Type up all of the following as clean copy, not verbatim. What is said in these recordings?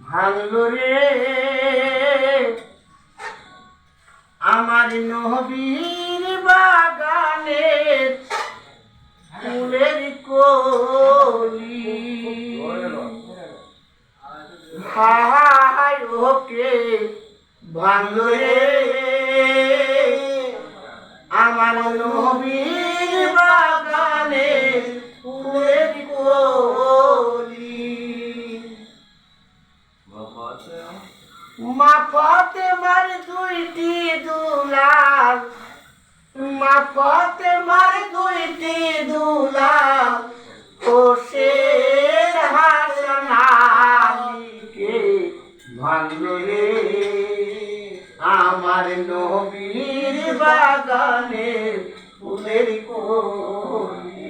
ভাঙলো রে আমার নবীর বাগানের ফুলের কলি। হায় ওকে ভাঙলো রে আমার নবীর বাগানের ফুলের কলি। মা ফাতেমার দুইটি দুলাল, মা ফাতেমার দুইটি দুলাল, হোসেন হাসান আলীকে ভাঙলো রে আমার নবীর বাগানের ফুলের কলি।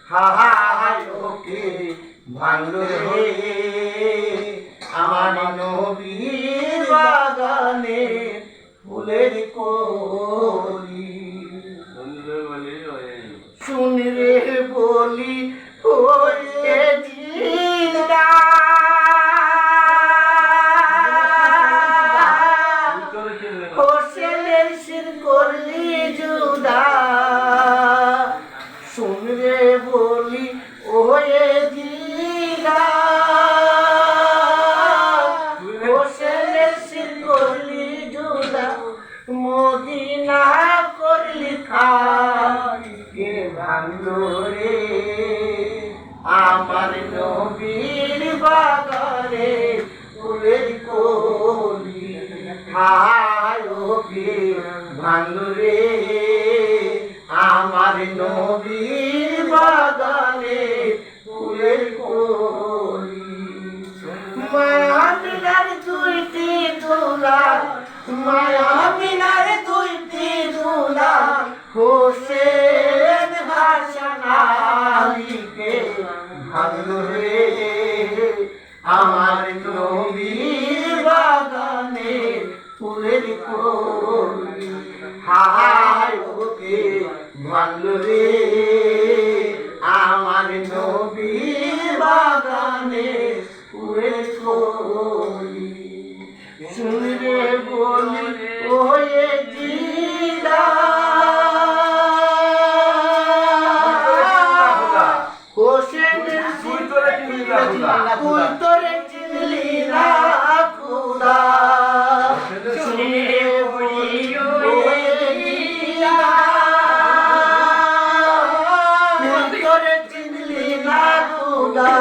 হায় ওকে ভাঙলো রে আমার নবীর বাগানের ফুলের কলি। শুন রে বলি ওরে জিন্দা হোসেনের শির করলি জুদা। শুন রে বলি ওরে জিন্দা হোসেনের শির করলি জুদা। মদিনা করলি খাকে ভাঙলো রে আমার নবীর বাগানে ফুলের কলি। হায় ওকে ভাঙলো রে আমার নবীর বাগানে ফুলের কলি। মায়া মিনার দুইটি দুলাল, মায়া মিনার দুইটি দুলাল, হোসেন হাসান আলীকে ভাঙলো রে আমার নবীর বাগানে ফুলের কলি। হায় ওকে ভাঙলো রে আমার নবীর বাগানে ফুলের কলি। শুন রে বলি ওয়ে জিন্দা হোসেনের তুই তোরে চিনলি না খুদা। শুন রে বলি ওয়ে জিন্দা তুই তোরে চিনলি না খুদা।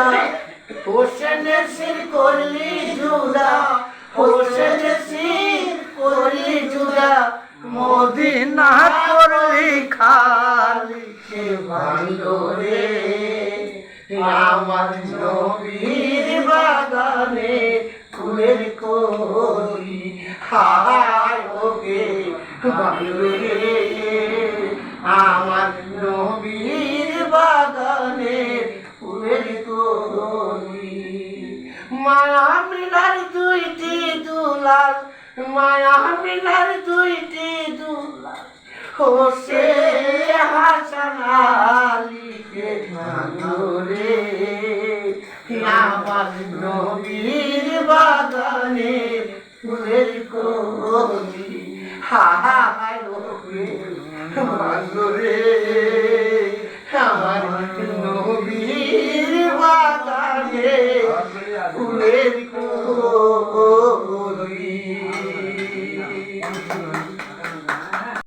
হোসেনের শির করলি জুদা, হোসেনের শির করলি জুদা। মদিনা করলি খালি কে ভাঙলো রে আমার নবীর বাগানে ফুলের কলি। হায় ওকে ভাঙলো রে আমার নবীর বাগানে ফুলের কলি। মায়া মিনার দুইটি দুলাল, মায়া মিনার দুইটি দুলাল, হোসেন হাসান আলীকে ভাঙলো রে আমার নবীর বাগানে ফুলের কলি। হায় ওকে ভাঙলো রে আমার নবীর বাগানে ফুলের কলি।